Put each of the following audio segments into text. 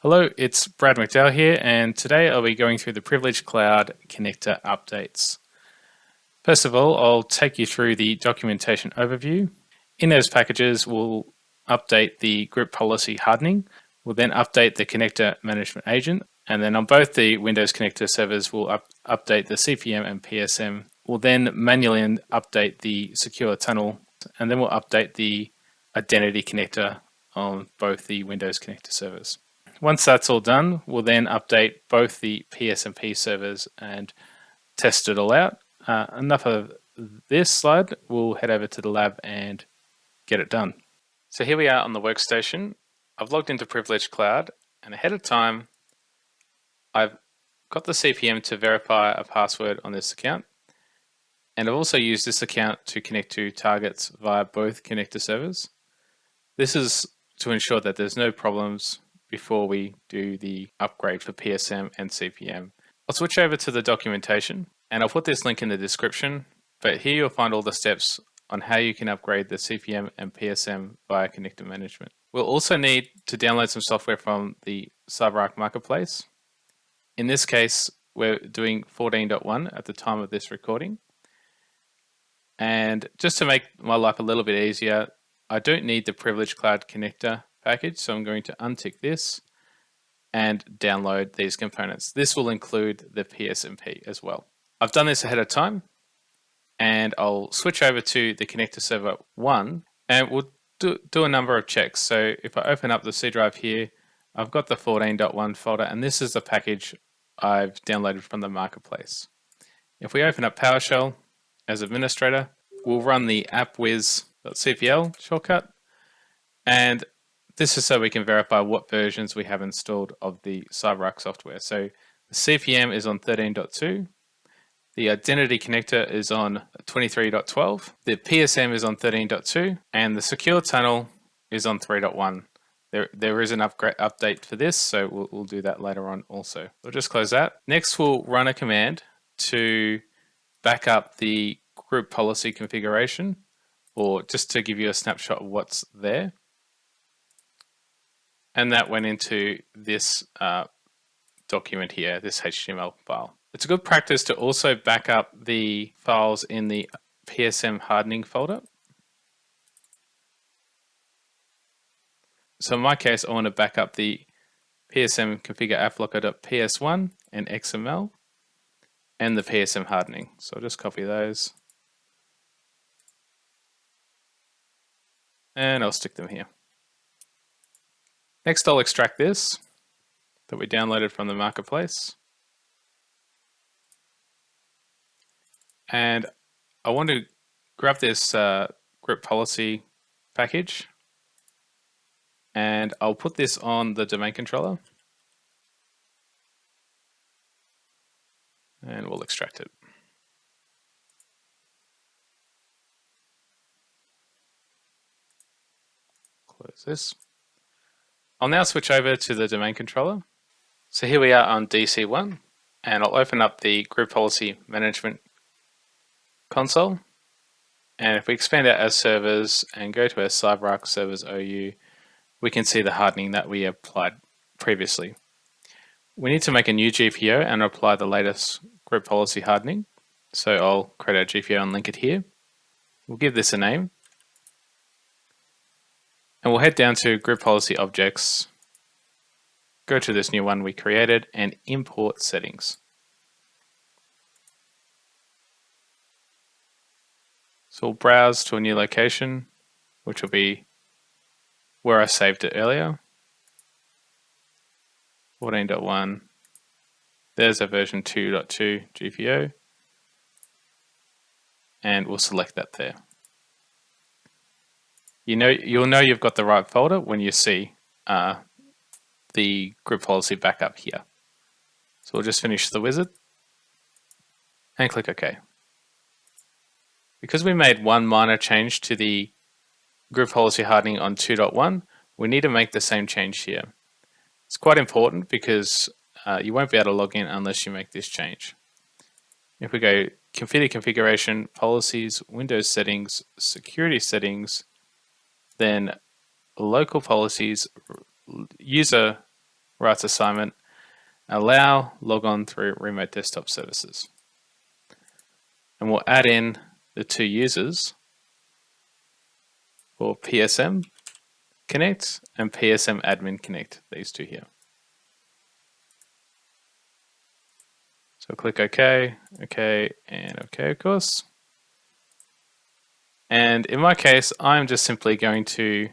Hello, it's Brad McDowell here, and today I'll be going through the Privileged Cloud connector updates. First of all, I'll take you through the documentation overview. In those packages, we'll update the group policy hardening. We'll then update the connector management agent, and then on both the Windows connector servers, we'll update the CPM and PSM. We'll then manually update the secure tunnel, and then we'll update the identity connector on both the Windows connector servers. Once that's all done, we'll then update both the PSMP servers and test it all out. Enough of this slide, we'll head over to the lab and get it done. So here we are on the workstation. I've logged into Privileged Cloud, and ahead of time, I've got the CPM to verify a password on this account. And I've also used this account to connect to targets via both connector servers. This is to ensure that there's no problems before we do the upgrade for PSM and CPM. I'll switch over to the documentation, and I'll put this link in the description, but here you'll find all the steps on how you can upgrade the CPM and PSM via connector management. We'll also need to download some software from the CyberArk marketplace. In this case, we're doing 14.1 at the time of this recording. And just to make my life a little bit easier, I don't need the Privileged Cloud connector package, so I'm going to untick this and download these components. This will include the PSMP as well. I've done this ahead of time, and I'll switch over to the connector server 1, and we'll do a number of checks. So if I open up the C drive here, I've got the 14.1 folder, and this is the package I've downloaded from the marketplace. If we open up PowerShell as administrator, we'll run the appwiz.cpl shortcut, and this is so we can verify what versions we have installed of the CyberArk software. So the CPM is on 13.2, the identity connector is on 23.12, the PSM is on 13.2, and the secure tunnel is on 3.1. There is an update for this, so we'll do that later on also. We'll just close that. Next, we'll run a command to back up the group policy configuration, or just to give you a snapshot of what's there. And that went into this document here, this HTML file. It's a good practice to also back up the files in the PSM hardening folder. So in my case, I want to back up the PSM configure applocker.ps1 and XML and the PSM hardening. So I'll just copy those. And I'll stick them here. Next, I'll extract this that we downloaded from the marketplace. And I want to grab this group policy package, and I'll put this on the domain controller, and we'll extract it. Close this. I'll now switch over to the domain controller. So here we are on DC1, and I'll open up the group policy management console. And if we expand out our servers and go to our CyberArk servers OU, we can see the hardening that we applied previously. We need to make a new GPO and apply the latest group policy hardening. So I'll create a GPO and link it here. We'll give this a name. And we'll head down to Group Policy Objects, go to this new one we created, and import settings. So we'll browse to a new location, which will be where I saved it earlier. 14.1. There's a version 2.2 GPO, and we'll select that there. You'll know you've got the right folder when you see the group policy backup here. So we'll just finish the wizard and click OK. Because we made one minor change to the group policy hardening on 2.1, we need to make the same change here. It's quite important because you won't be able to log in unless you make this change. If we go configuration, policies, Windows settings, security settings, then local policies, user rights assignment, allow logon through remote desktop services. And we'll add in the two users for PSM Connect and PSM Admin Connect, these two here. So click OK, OK, and OK, of course. And in my case, I'm just simply going to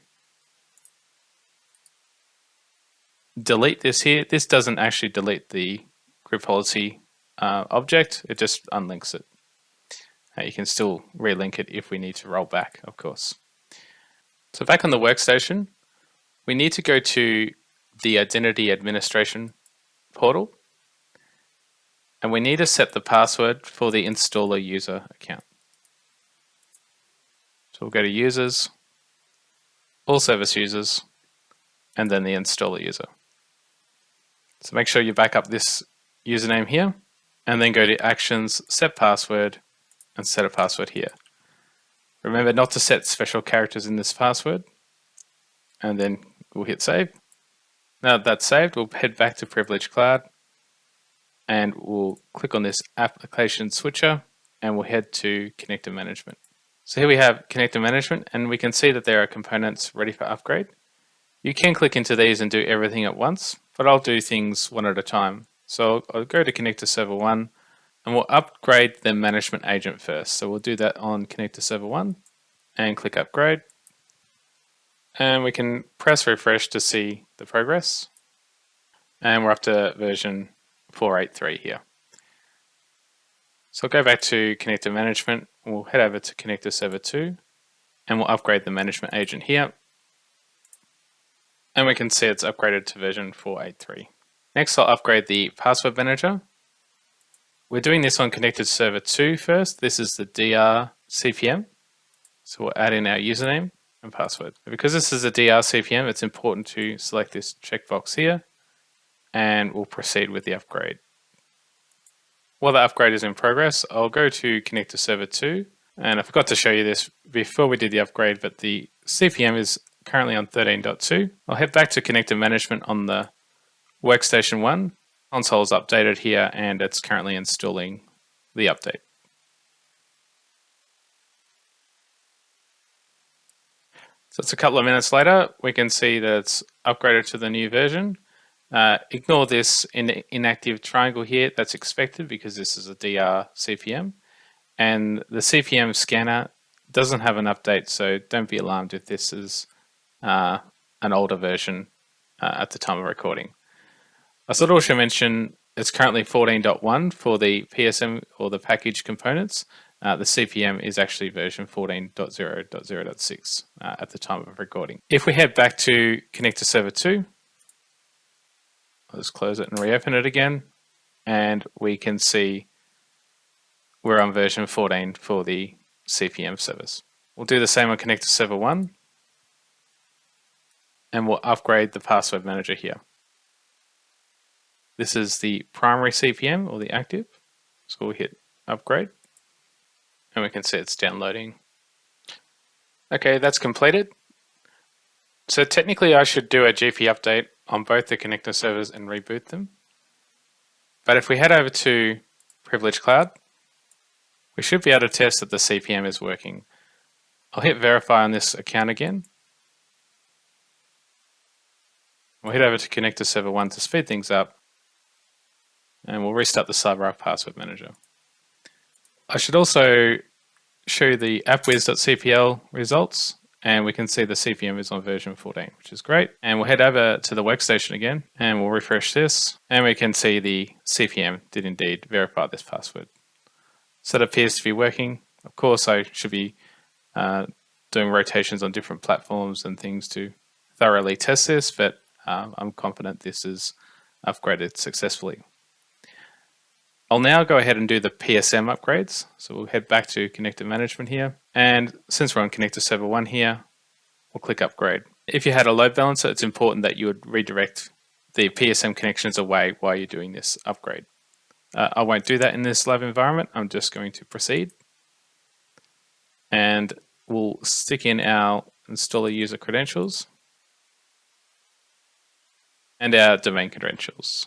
delete this here. This doesn't actually delete the group policy object, it just unlinks it. You can still relink it if we need to roll back, of course. So back on the workstation, we need to go to the Identity Administration portal, and we need to set the password for the installer user account. So we'll go to Users, All Service Users, and then the installer user. So make sure you back up this username here, and then go to Actions, Set Password, and set a password here. Remember not to set special characters in this password, and then we'll hit Save. Now that that's saved, we'll head back to Privilege Cloud, and we'll click on this Application Switcher, and we'll head to Connector Management. So here we have Connector Management, and we can see that there are components ready for upgrade. You can click into these and do everything at once, but I'll do things one at a time. So I'll go to Connector Server 1, and we'll upgrade the management agent first. So we'll do that on Connector Server 1, and click Upgrade. And we can press refresh to see the progress. And we're up to version 4.8.3 here. So I'll go back to Connector Management, we'll head over to Connector Server 2, and we'll upgrade the management agent here. And we can see it's upgraded to version 4.8.3. Next, I'll upgrade the password manager. We're doing this on Connector Server 2 first. This is the DR CPM. So we'll add in our username and password. Because this is a DR CPM, it's important to select this checkbox here, and we'll proceed with the upgrade. While the upgrade is in progress, I'll go to Connector Server 2, and I forgot to show you this before we did the upgrade, but the CPM is currently on 13.2. I'll head back to Connector Management on the Workstation 1. Console is updated here, and it's currently installing the update. So it's a couple of minutes later, we can see that it's upgraded to the new version. Ignore this inactive triangle here, that's expected because this is a DR CPM. And the CPM scanner doesn't have an update, so don't be alarmed if this is an older version at the time of recording. I should also mention it's currently 14.1 for the PSM or the package components. The CPM is actually version 14.0.0.6 at the time of recording. If we head back to Connector Server 2, I'll just close it and reopen it again, and we can see we're on version 14 for the CPM service. We'll do the same on Connector Server 1, and we'll upgrade the password manager here. This is the primary CPM or the active, so we'll hit upgrade, and we can see it's downloading. Okay, that's completed. So technically I should do a GP update on both the connector servers and reboot them. But if we head over to Privilege Cloud, we should be able to test that the CPM is working. I'll hit verify on this account again. We'll head over to Connector Server 1 to speed things up, and we'll restart the CyberArk Password Manager. I should also show you the appwiz.cpl results, and we can see the CPM is on version 14, which is great. And we'll head over to the workstation again, and we'll refresh this, and we can see the CPM did indeed verify this password. So it appears to be working. Of course, I should be doing rotations on different platforms and things to thoroughly test this, but I'm confident this is upgraded successfully. I'll now go ahead and do the PSM upgrades. So we'll head back to Connector Management here. And since we're on Connector Server 1 here, we'll click Upgrade. If you had a load balancer, it's important that you would redirect the PSM connections away while you're doing this upgrade. I won't do that in this lab environment. I'm just going to proceed. And we'll stick in our installer user credentials. and our domain credentials.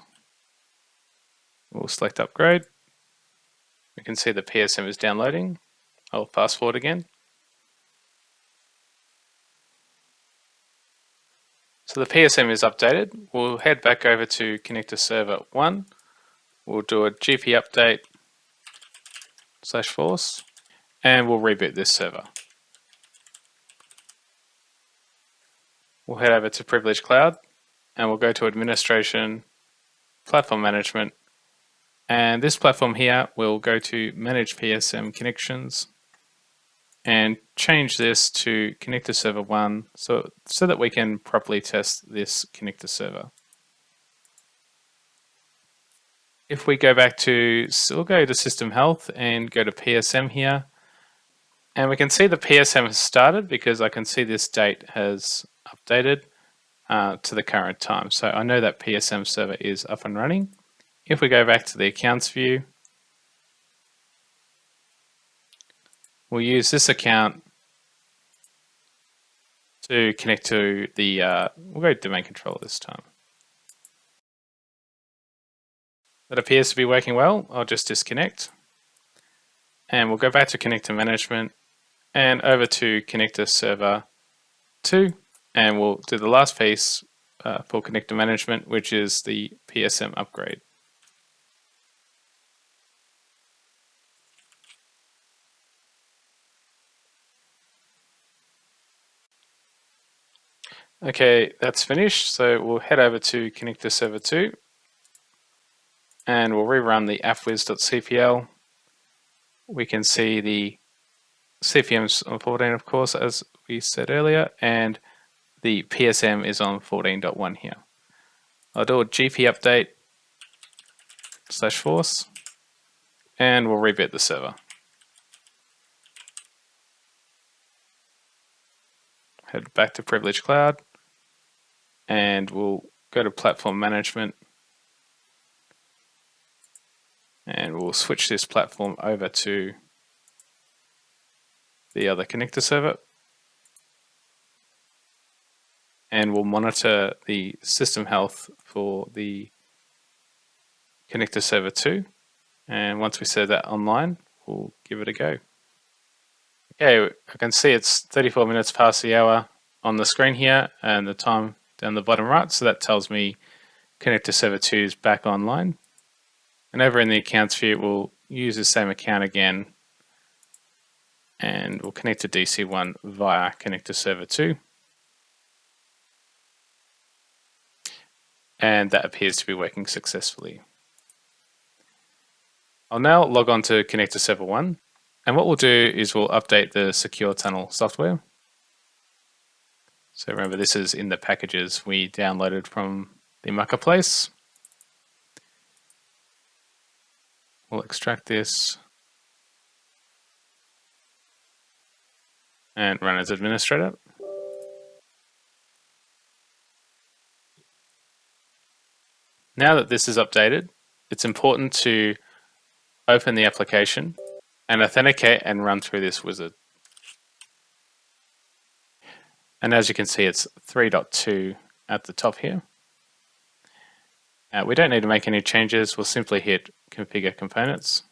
We'll select upgrade. We can see the PSM is downloading. I'll fast forward again. So the PSM is updated. We'll head back over to connector server 1. We'll do a GP update /force and we'll reboot this server. We'll head over to Privilege Cloud and we'll go to Administration, Platform Management, and this platform here will go to Manage PSM Connections and change this to connector server 1 so that we can properly test this connector server. If we go back to, so we'll go to System Health and go to PSM here, and we can see the PSM has started because I can see this date has updated to the current time. So I know that PSM server is up and running. If we go back to the accounts view, we'll use this account to connect to the, we'll go domain controller this time. That appears to be working well. I'll just disconnect. And we'll go back to connector management and over to connector server 2. And we'll do the last piece for connector management, which is the PSM upgrade. Okay, that's finished. So we'll head over to connector server 2 and we'll rerun the appwiz.cpl. We can see the CPM's on 14, of course, as we said earlier, and the PSM is on 14.1 here. I'll do a GP update /force and we'll reboot the server. Head back to Privilege Cloud and we'll go to Platform Management and we'll switch this platform over to the other connector server and we'll monitor the system health for the connector server 2, and once we set that online we'll give it a go. Okay, I can see it's 34 minutes past the hour on the screen here and the time down the bottom right, so that tells me connector server 2 is back online. And over in the accounts view we'll use the same account again and we'll connect to DC1 via connector server 2. And that appears to be working successfully. I'll now log on to connector server 1, and what we'll do is we'll update the secure tunnel software. So remember, this is in the packages we downloaded from the marketplace. We'll extract this and run as administrator. Now that this is updated, it's important to open the application and authenticate and run through this wizard. And as you can see, it's 3.2 at the top here. We don't need to make any changes. We'll simply hit Configure Components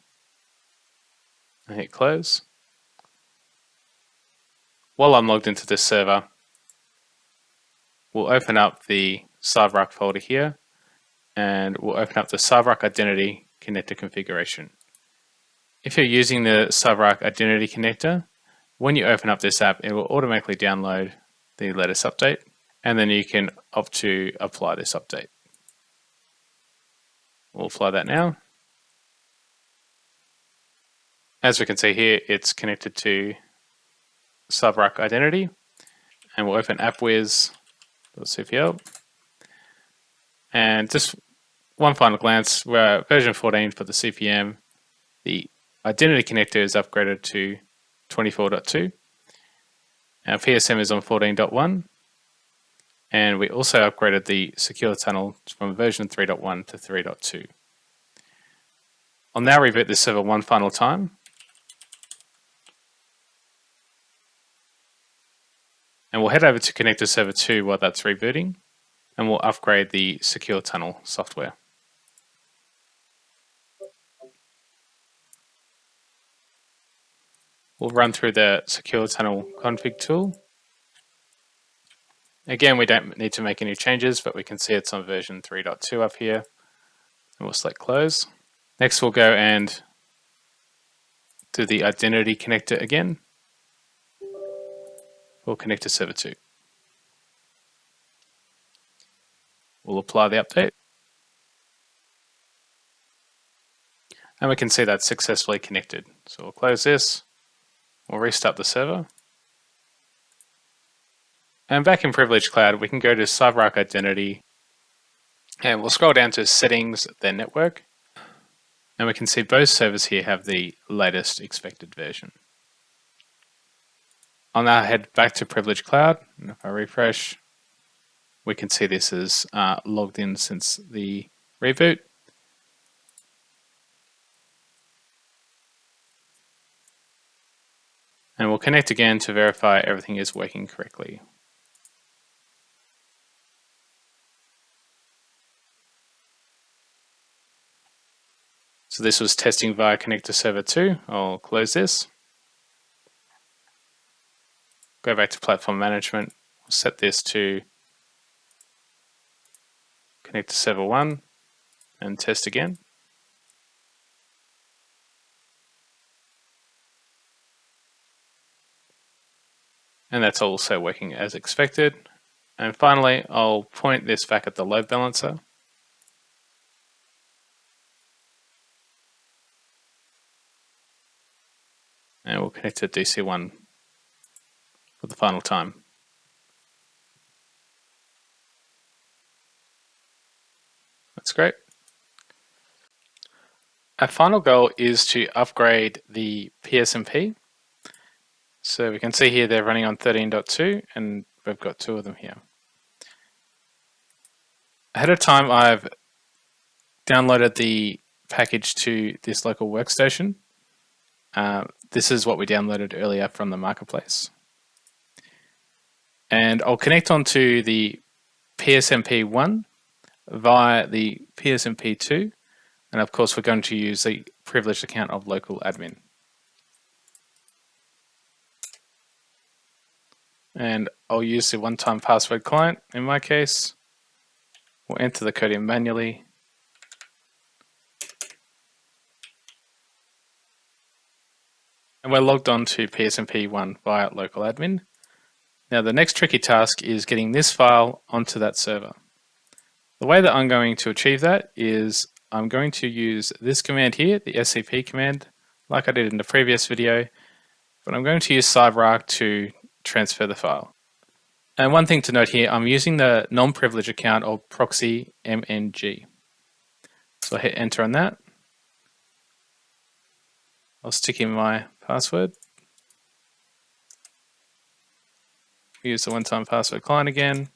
and hit Close. While I'm logged into this server, we'll open up the CyberArk folder here and we'll open up the CyberArk Identity Connector configuration. If you're using the CyberArk Identity Connector, when you open up this app, it will automatically download the latest update, and then you can opt to apply this update. We'll apply that now. As we can see here, it's connected to CyberArk Identity, and we'll open appwiz.cpl. And just one final glance, we're at version 14 for the CPM. The Identity Connector is upgraded to 24.2. Our PSM is on 14.1. And we also upgraded the secure tunnel from version 3.1 to 3.2. I'll now reboot this server one final time. And we'll head over to connector server 2 while that's rebooting. and we'll upgrade the secure tunnel software. We'll run through the secure tunnel config tool. Again, we don't need to make any changes, but we can see it's on version 3.2 up here. And we'll select close. Next, we'll go and do the identity connector again. We'll connect to server 2. We'll apply the update. And we can see that's successfully connected. So we'll close this. We'll restart the server. And back in Privilege Cloud, we can go to CyberArk Identity. And we'll scroll down to Settings, then Network. And we can see both servers here have the latest expected version. I'll now head back to Privilege Cloud. And if I refresh, we can see this is logged in since the reboot. And we'll connect again to verify everything is working correctly. So this was testing via connect to server 2. I'll close this. Go back to platform management. We'll set this to connect to server 1 and test again. And that's also working as expected. And finally, I'll point this back at the load balancer. And we'll connect to DC1 for the final time. That's great. Our final goal is to upgrade the PSMP. So we can see here they're running on 13.2 and we've got 2 of them here. Ahead of time, I've downloaded the package to this local workstation. This is what we downloaded earlier from the marketplace. And I'll connect onto the PSMP1 via the PSMP2. And of course, we're going to use the privileged account of local admin. And I'll use the one-time password client in my case. We'll enter the code in manually. And we're logged on to PSMP1 via local admin. Now the next tricky task is getting this file onto that server. The way that I'm going to achieve that is I'm going to use this command here, the scp command, like I did in the previous video, but I'm going to use CyberArk to transfer the file. And one thing to note here, I'm using the non-privileged account of ProxyMNG. So I hit enter on that. I'll stick in my password. Use the one-time password client again.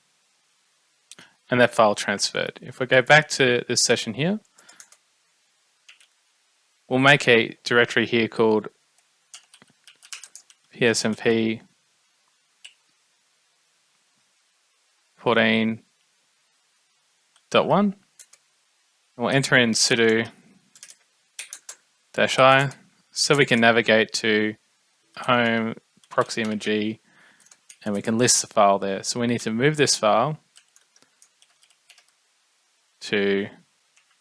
And that file transferred. If we go back to this session here, we'll make a directory here called PSMP 14.1. We'll enter in sudo -i so we can navigate to home ProxyMNG and we can list the file there. So we need to move this file to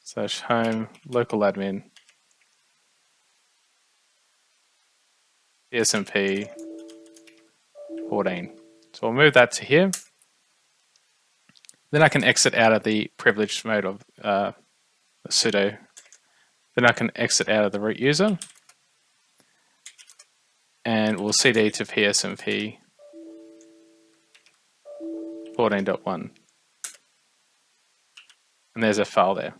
/home local admin PSMP 14. So we'll move that to here. Then I can exit out of the privileged mode of sudo. Then I can exit out of the root user. And we'll cd to PSMP 14.1. And there's a file there.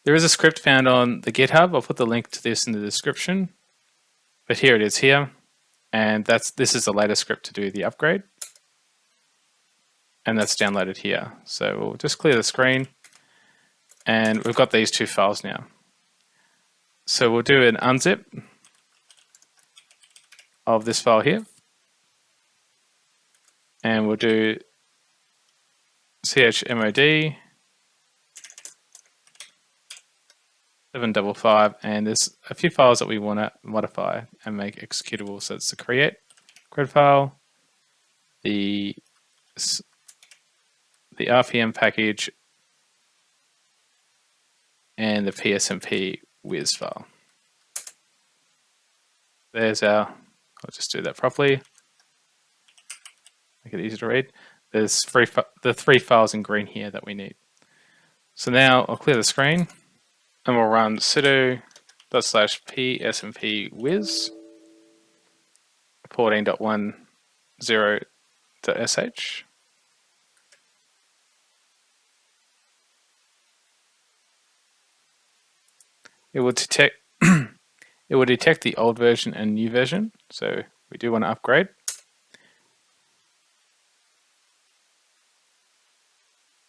There is a script found on the GitHub. I'll put the link to this in the description. But here it is here. And this is the latest script to do the upgrade. And that's downloaded here. So we'll just clear the screen. And we've got these 2 files now. So we'll do an unzip of this file here. And we'll do chmod 755, and there's a few files that we want to modify and make executable. So it's the create cred file, the RPM package, and the PSMP whiz file. There's our, I'll just do that properly, make it easy to read. There's the three files in green here that we need. So now I'll clear the screen and we'll run sudo /psmp whiz 14.10.sh. It will detect the old version and new version, so we do want to upgrade.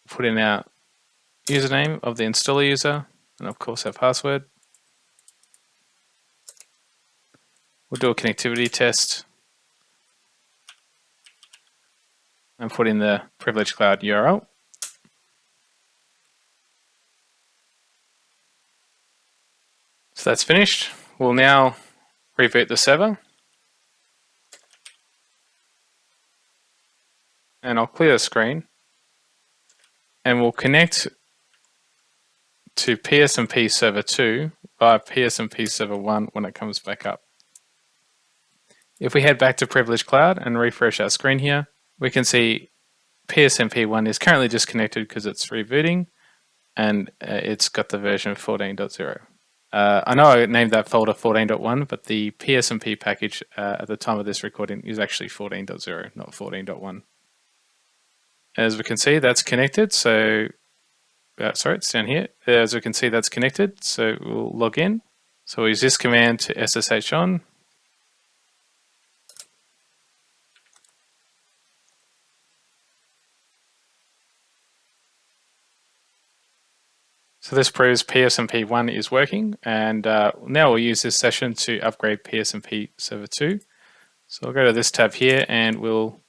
Put in our username of the installer user and of course our password. We'll do a connectivity test and put in the privileged cloud URL. So that's finished. We'll now reboot the server. And I'll clear the screen. And we'll connect to PSMP server 2 via PSMP server 1 when it comes back up. If we head back to privileged cloud and refresh our screen here, we can see PSMP 1 is currently disconnected because it's rebooting and it's got the version 14.0. I know I named that folder 14.1, but the PSMP package at the time of this recording is actually 14.0, not 14.1. As we can see, that's connected. So, sorry, it's down here. As we can see, that's connected. So we'll log in. So we'll use this command to SSH on. So this proves PSMP 1 is working, and now we'll use this session to upgrade PSMP server 2. So I'll go to this tab here and we'll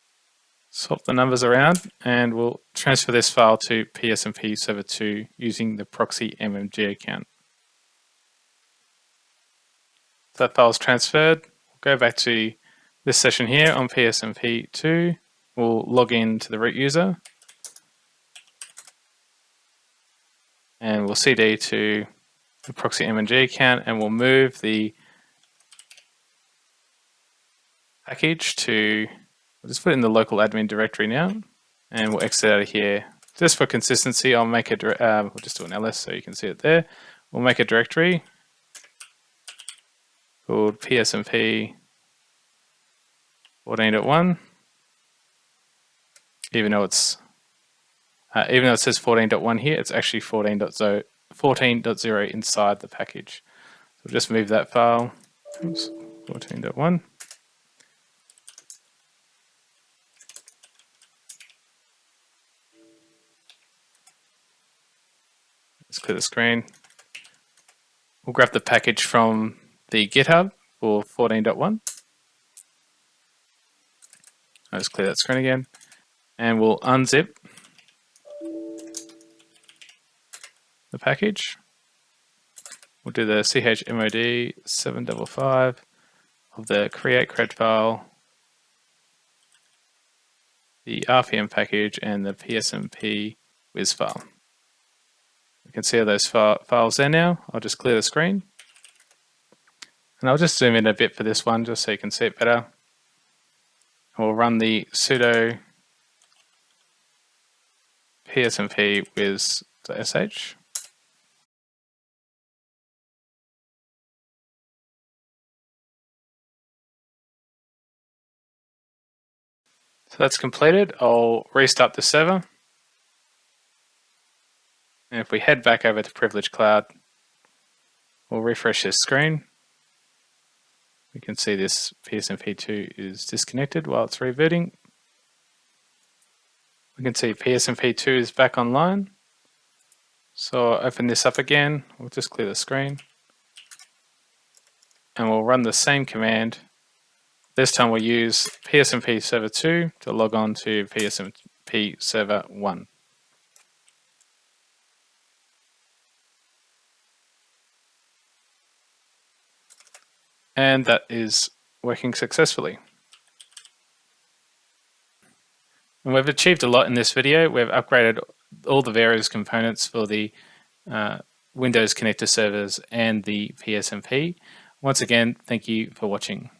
swap the numbers around and we'll transfer this file to PSMP server 2 using the proxy MMG account. So that file's transferred. We'll go back to this session here on PSMP 2. We'll log in to the root user. And we'll CD to the proxy MMG account and we'll move the package to, we'll just put it in the local admin directory now and we'll exit out of here. Just for consistency, I'll make a, we'll just do an ls so you can see it there. We'll make a directory called PSMP 14.1, even though it says 14.1 here, it's actually 14.0 inside the package. So we'll just move that file. Oops, 14.1. Let's clear the screen. We'll grab the package from the GitHub for 14.1. I'll just clear that screen again. And we'll unzip the package. We'll do the chmod 755 of the create cred file, the RPM package, and the PSMP whiz file. You can see all those files there now. I'll just clear the screen. And I'll just zoom in a bit for this one just so you can see it better. We'll run the sudo PSMP whiz.sh. So that's completed. I'll restart the server. And if we head back over to Privileged Cloud, we'll refresh this screen. We can see this PSMP2 is disconnected while it's rebooting. We can see PSMP2 is back online. So I'll open this up again. We'll just clear the screen. And we'll run the same command. This time we'll use PSMP server 2 to log on to PSMP server 1. and that is working successfully. And we've achieved a lot in this video. We've upgraded all the various components for the Windows connector servers and the PSMP. Once again, thank you for watching.